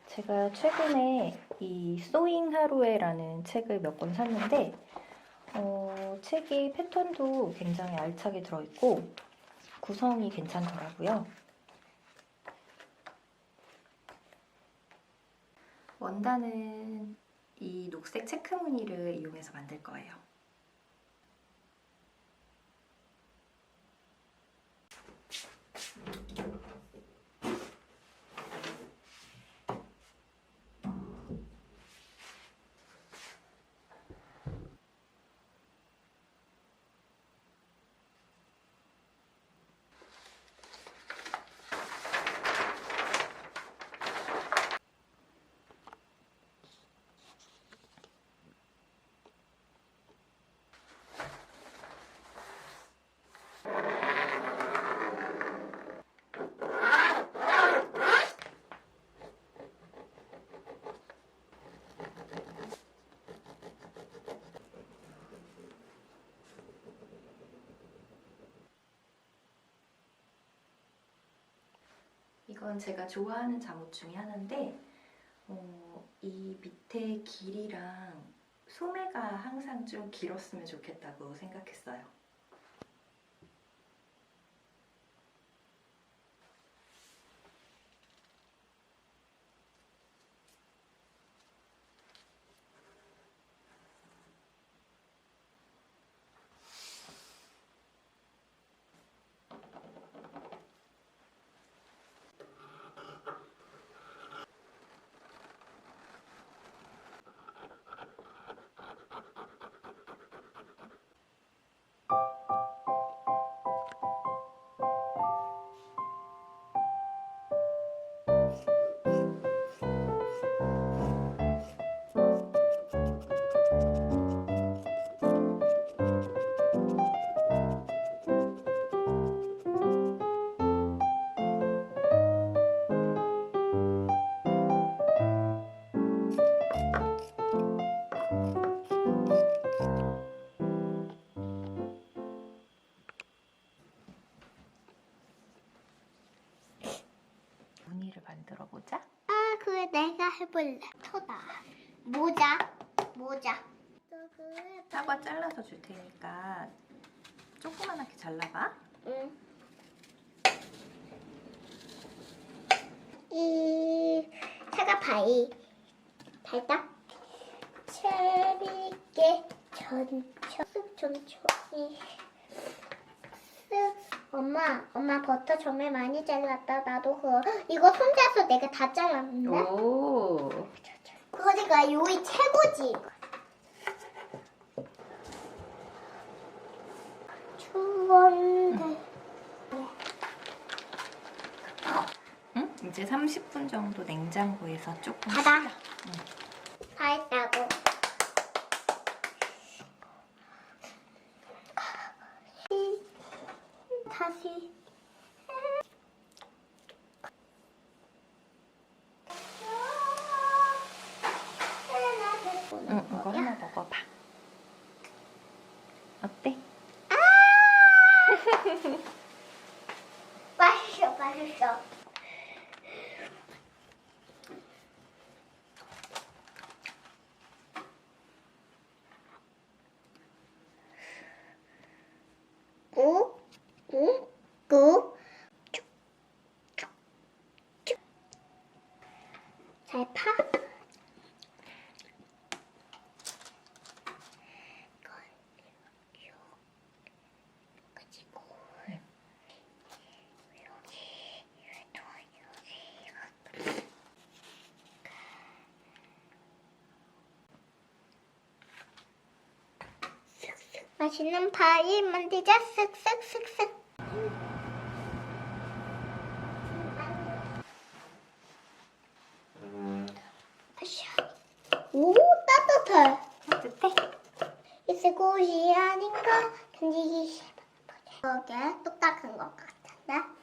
제가 최근에 이 소잉 하루에라는 책을 몇 권 샀는데 책이 패턴도 굉장히 알차게 들어있고 구성이 괜찮더라고요. 원단은 이 녹색 체크 무늬를 이용해서 만들 거예요. 이건 제가 좋아하는 잠옷 중에 하나인데 이 밑에 길이랑 소매가 항상 좀 길었으면 좋겠다고 생각했어요. 무늬를 만들어 보자. 아, 그래 내가 해볼래. 토다. 모자. 사과 잘라서 줄 테니까 조그만하게 잘라봐. 응. 이 사과 달다. 재밌게 천천히. 엄마 버터 정말 많이 잘랐다. 나도 이거 손자서 내가 다 잘랐는데. 오. 그러니까 요이 최고지. 추웠는데. 응? 이제 30분 정도 냉장고에서 조금 닫아. 식혀. 다 했다고. 다시. 응, 이거 하나 먹어봐. 어때? 맛있어. 꾹. 잘 파. 그리고 맛있는 파이 만들자. 쓱쓱쓱쓱. 옷이 아닌가 견디기 싫어. 저게 똑딱한 것 같은데?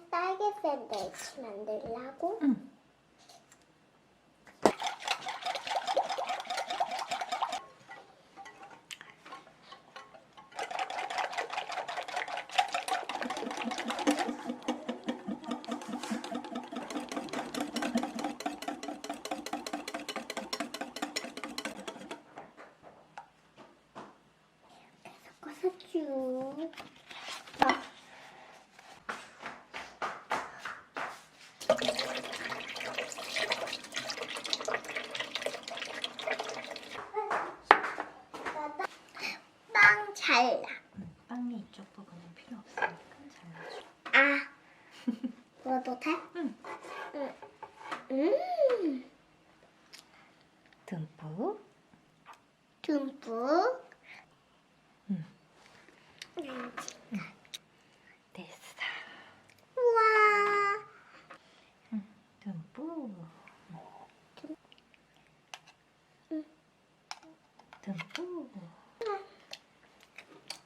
딸기 샌드위치 만들려고? 응. 섞어서 쭉. 빵 잘라. 빵이 이쪽 부분은 필요 없으니까 잘라줘. 아, 먹어도 돼? 응. 듬뿍. 듬뿍. 응. 됐어. 우와. 듬뿍. 듬뿍.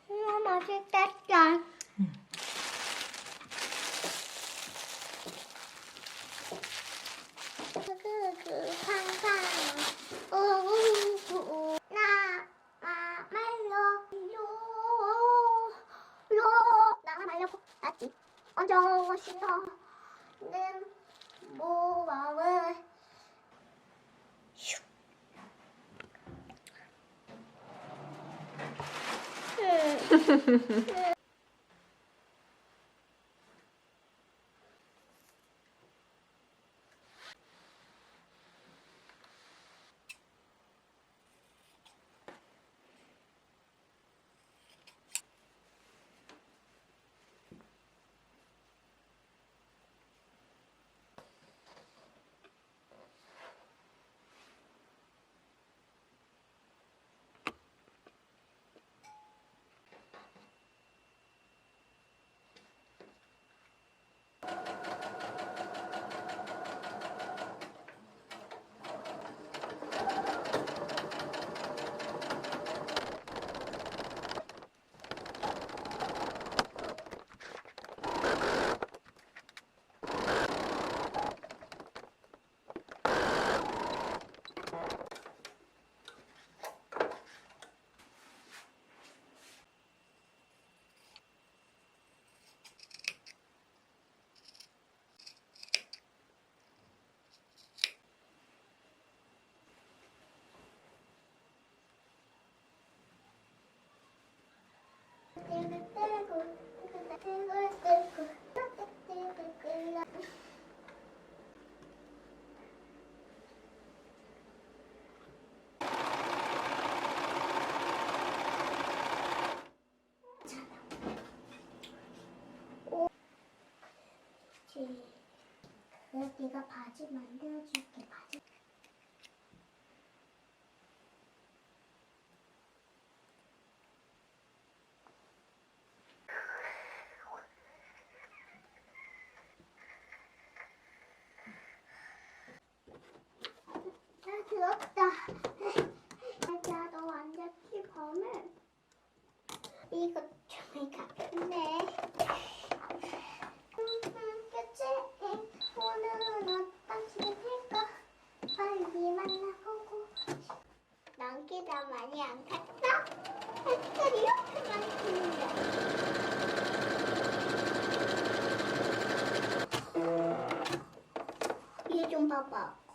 우와, 맛있겠다. 응. 항상 나 말로 아직 언정 신호는 모범을 그치. 그래, 네가 바지 만들어줄게, 바지. 아, 들었다. 맞아, 너 앉았지, 밤에? 이거 좀 가볍네. 그치? 오늘은 어떤 시간일까? 빨리 만나보고. 넌 기다 많이 안 갔다? 색깔 이렇게 많이 피는데. 얘 좀 봐봐.